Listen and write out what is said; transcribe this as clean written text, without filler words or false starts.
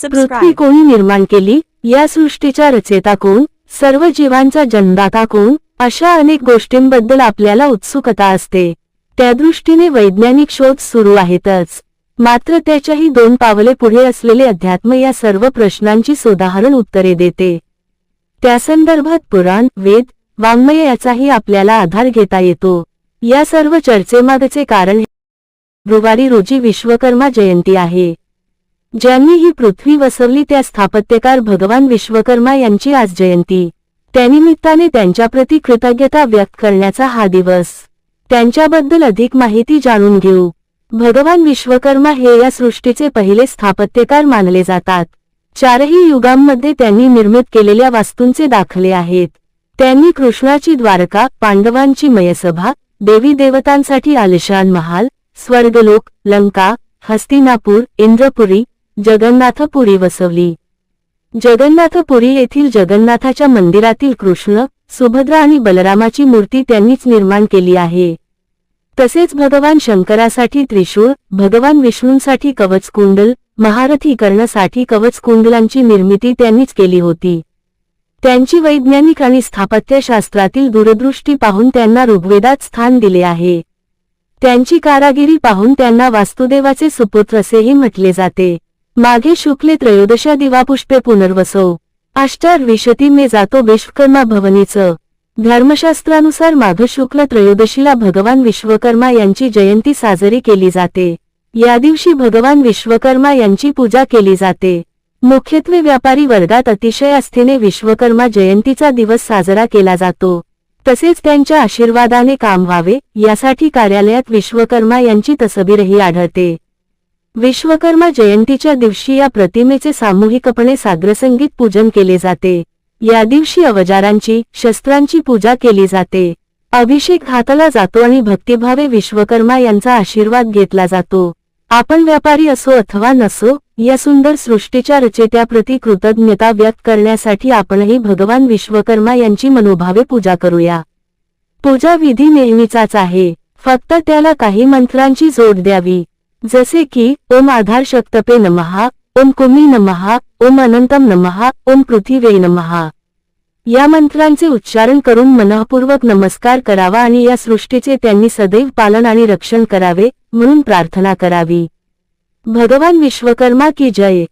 पृथ्वी Subscribe. कोणी निर्माण केली, या सृष्टीचा रचयिता कोण, सर्व जीवांचा जन्मदाता कोण, अशा अनेक गोष्टींबद्दल आपल्याला उत्सुकता असते. त्या दृष्टीने वैज्ञानिक शोध सुरू आहेतच. मात्र त्याच्याही 2 पावले पुढे असलेले अध्यात्म या सर्व प्रश्नांची सोदाहरण उत्तरे देते. त्या संदर्भात पुराण, वेद, वाङ्मय याचाही आपल्याला आधार घेता येतो. या सर्व चर्चेमागचे कारण गुरुवारी रोजी विश्वकर्मा जयंती आहे. ज्यांनी ही पृथ्वी वसवली त्या स्थापत्यकार भगवान विश्वकर्मा यांची आज जयंती. त्यानिमित्ताने त्यांच्याप्रती कृतज्ञता व्यक्त करण्याचा हा दिवस. त्यांच्याबद्दल अधिक माहिती जाणून घेऊ. भगवान विश्वकर्मा हे या सृष्टीचे पहिले स्थापत्यकार मानले जातात. 4ही युगांमध्ये त्यांनी निर्मित केलेल्या वास्तूंचे दाखले आहेत. त्यांनी कृष्णाची द्वारका, पांडवांची मयसभा, देवी देवतांसाठी आलिशान महाल, स्वर्गलोक, लंका, हस्तिनापूर, इंद्रपुरी, जगन्नाथपुरी वसवली. जगन्नाथपुरी येथील जगन्नाथाच्या मंदिरातील कृष्ण, सुभद्रा आणि बलरामाची मूर्ती त्यांनीच निर्माण केली आहे. तसेच भगवान शंकरासाठी त्रिशूळ, भगवान विष्णूंसाठी कवचकुंडल, महारथी कर्णसाठी कवचकुंडलांची निर्मिती त्यांनीच केली होती. त्यांची वैज्ञानिक आणि स्थापत्यशास्त्रातील दूरदृष्टी पाहून त्यांना ऋग्वेदात स्थान दिले आहे. त्यांची कारागिरी पाहून त्यांना वास्तुदेवाचे सुपुत्र असेही म्हटले जाते. माघे शुक्ले त्रयोदशा दिवापुष्पे पुनर्वसो आष्टार विशती मे जातो विश्वकर्मा भवनीच. धर्मशास्त्रानुसार माघ शुक्ल त्रयोदशीला भगवान विश्वकर्मा यांची जयंती साजरी केली जाते. या दिवशी भगवान विश्वकर्मा यांची पूजा केली जाते. मुख्यत्वे व्यापारी वर्गात अतिशय आस्थेने विश्वकर्मा जयंतीचा दिवस साजरा केला जातो. तसेच त्यांच्या आशीर्वादाने काम व्हावे यासाठी कार्यालयात विश्वकर्मा यांची तसबीरही आढळते. विश्वकर्मा जयंतीच्या दिवशी या प्रतिमेचे सामूहिकपणे साग्रसंगीत पूजन केले जाते. या दिवशी अवजारांची, शस्त्रांची पूजा केली जाते. अभिषेक घातला जातो आणि भक्तिभावे विश्वकर्मा यांचा आशीर्वाद घेतला जातो. आपण व्यापारी असो अथवा नसो, या सुंदर सृष्टीच्या रचयित्याप्रती कृतज्ञता व्यक्त करण्यासाठी आपणही भगवान विश्वकर्मा यांची मनोभावे पूजा करूया. पूजा विधी नेहमीचाच आहे, फक्त त्याला काही मंत्रांची जोड द्यावी. जसे की ओम आधार शक्तपे नमः, ओम कुमी नमः, ओम अनंतम नमः, ओम पृथिवे नमः. या मंत्रांचे उच्चारण करून मनःपूर्वक नमस्कार करावा आणि या सृष्टीचे त्यांनी सदैव पालन आणि रक्षण करावे म्हणून प्रार्थना करावी. भगवान विश्वकर्मा की जय.